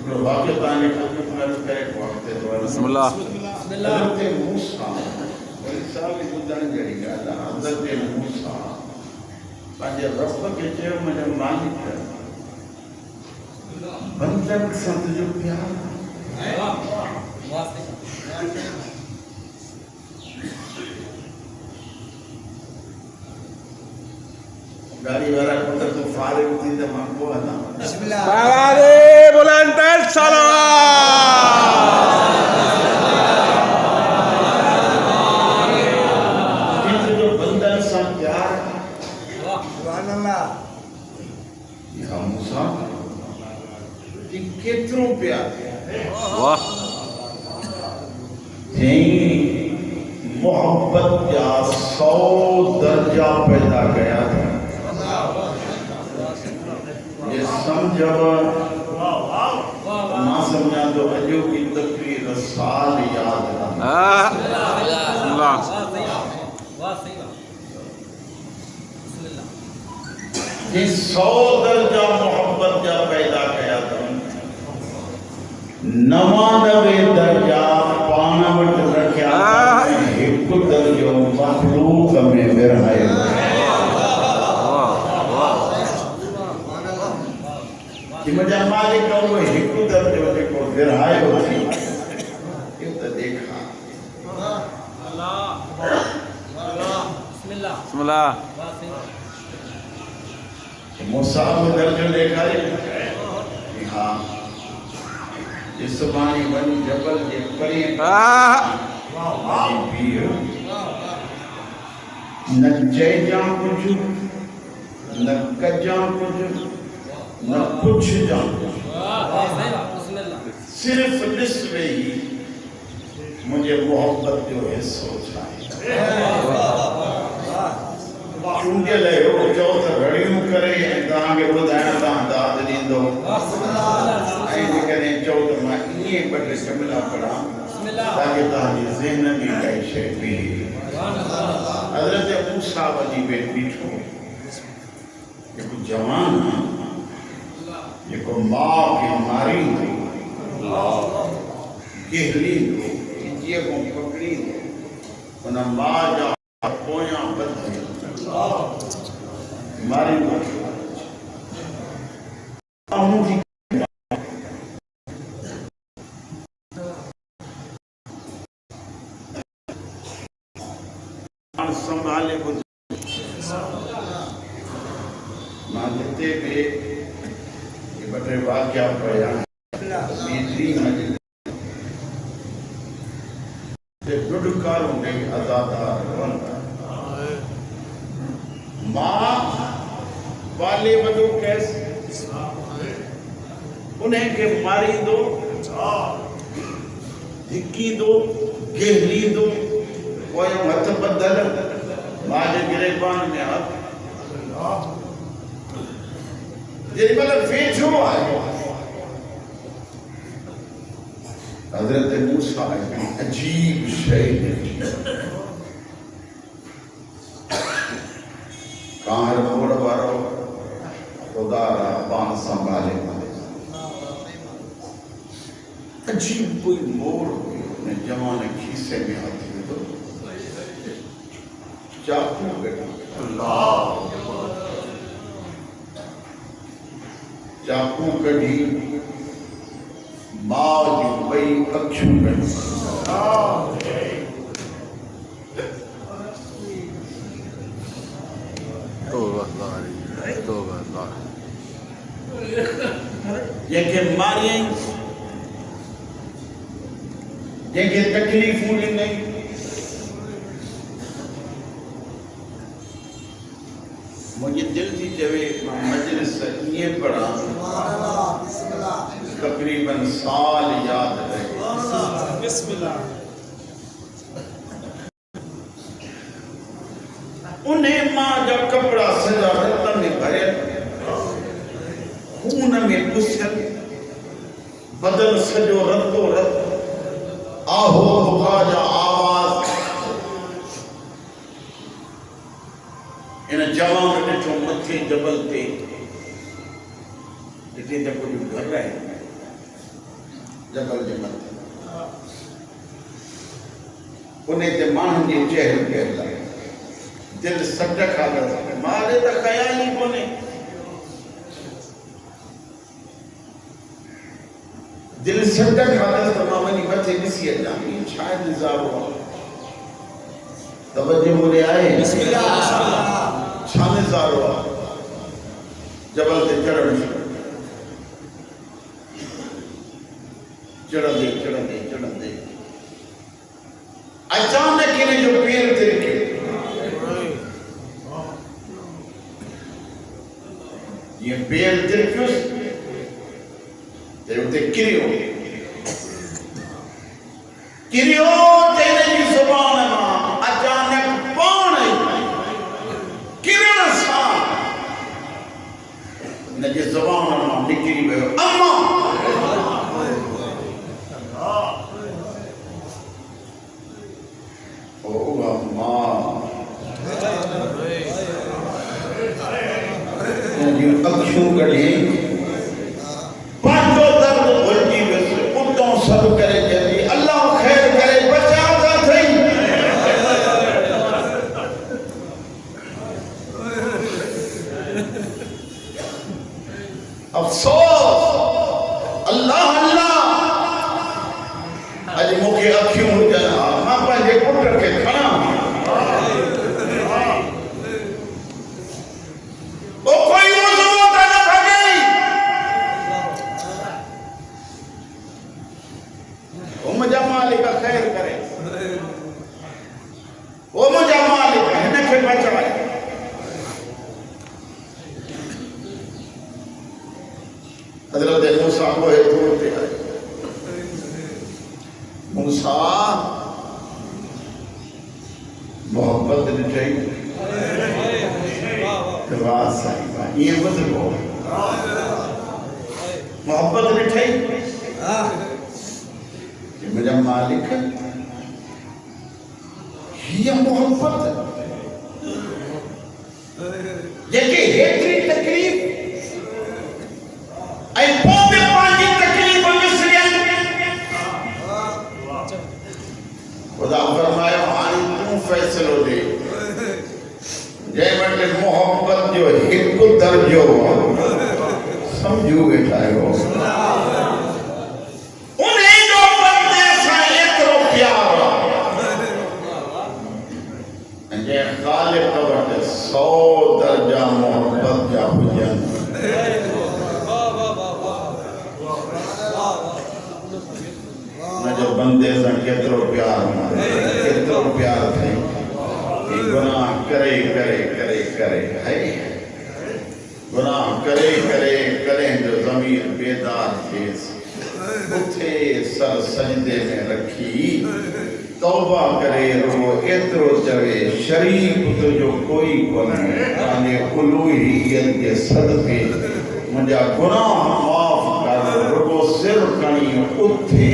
वाक़ई तव्हांजे ख़िदमत में अर्ज़ु करे वक़्त थो बिस्मिल्लाह हज़रत मूसा वरी साल ॿुधण जहिड़ी ॻाल्हि आहे हज़रत मूसा पंहिंजे रब खे चयो मुंहिंजो मालिक बंदर सां तुंहिंजो प्यार गाड़ी वाला पुट तो फारिग थी त मां को हलां बिस्मिल्लाह बाबारे बुलंद सलाम जो बंदर सां प्यार सुभान अल्लाह या मूसा कि केतिरो प्यार वाह मोहब्बत जा 100 दर्जा पैदा कया ये समझव मां समझा तो अजो की तकरीर साल याद बिस्मिल्लाह ये 100 दर्जा मोहब्बत जा पैदा कया 99 दर्जा पाण वटि रखिया हिकु दर्जो मखलूक में विरहायो कि मुंहिंजा मालिक उहो हिकु दर्जो जेको विरहायो थी इहो त देखा बिस्मिल्लाह मूसा में दर्जो ॾेखारे हा जिस्मानी वञी जबल जे परे न चइजां कुझु न कजां कुझु न पुछजां सिर्फ़ ॾिस वेही मुंहिंजे मोहब्बत जो हिसो छा आहे चूंडियल अहिड़ो चओ त रड़ियूं करे ऐं तव्हांखे ॿुधाइण तव्हां दाद ॾींदो ऐं जेकॾहिं चओ त मां ईअं ॿ टे जमिला पढ़ां ताकी तव्हांजे ज़हन में काई शइ बीहे हज़रत मूसा वञी बीठो हिकु जवान जेको माउ खे मारींदो गहलींदो इंजीअ खां पकड़ींदो उन माउ जा पोयां बदले मारींदो संभाले मां जिते बि ॿ टे वाक़िया पढ़िया गुडकारों ॾेई अदादार मां वाले वॾो कैस उन्हें खे मारींदो धिकींदो गहलींदो पोयों हथ बदल मां जे गिरेबान में हथ जेॾी महिल वेझो आयो हज़रत मूसा हिकिड़ी अजीब शइ ॾिठी कांर मोड़ वारो ख़ुदा रा पाण संभाले अजीब कोई मोड़ हुयो जवान खीसे में हथ विधो चाकू कढी चाकू कढी मां जूं ॿई अखियूं कढी जंहिंखे मारियईं जंहिंखे तकलीफ़ूं ॾिनई मुंहिंजी दिलि थी चवे मां मजलिस ईअं पढ़ां तक़रीबन साल यादि रहे उन्हें मां जा कपिड़ा सॼा रत में भरियल खून में पुसियल बदन सॼो रतो रत आहो बुका जा आवाज़ इन जवान ॾिठो मथे जबल ते ॾिठे त कुझु घर आहे जबल जे मथे उन्हें ते माण्हुनि जी चहल पहल लॻे दिल सट खाधो मारे त ख़याल ई कोन्हे दिल सट खाधो त मां वञी मथे ॾिसी अचां इहो छा नज़ारो आहे तवज्जो मुझे आए छा नज़ारो आहे जबल ते चढ़ण चढ़ंदे चढ़ंदे चढ़ंदे अचानक हिन जो पेर तिरके ये पेर तिरकियुसि ते उते किरियो किरियो ते हिन जी ज़ुबान मां अचानक पाण ई किरण सां हिन जी ज़ुबान मां निकिरी वियो अम्मा ओ अम्मा अखियूं कढी पंहिंजो दर्द भुलिजी वियुसि उतां सभु करे चई अल्लाह ख़ैर करे बचा था थई अफ़सोस अल्लाह अल्लाह अॼु मूंखे अखियूं हुजनि हा मां पंहिंजे पुट खे खणां मुझा मालिक खैर करे वो मुझा मालिक हिन खे बचाए हज़रत मूसा को तौर ते आए मूसा मोहब्बत ॾिठई वाह साईं वाह ये ॿुधबो मोहब्बत ॾिठई मुझा मालिक ये मोहब्बत जेके हेतरी तकलीफ ऐं पोइ बि पंहिंजी तकलीफ़ विसरियनि ख़ुदा फरमायो हाणे तूं फ़ैसिलो ॾे जंहिं वटि मोहब्बत जो हिकु दर्जो सम्झू वेठा आहियो ख़ालिक़ वटि 100 दर्जा मोहब्बत जा हुजनि मुंहिंजे बंदे सां केतिरो प्यार थई गुनाह करे करे करे करे है गुनाह करे करे करे जो ज़मीर बेदार थिएसि उथे सर सजदे में रखी तौबा करे रो एतिरो चवे शरीक तुंहिंजो कोई कोन्हे तव्हांजे उलूहियत जे सदके मुंहिंजा गुनाह माफ़ कर रुगो सिर खणी उथे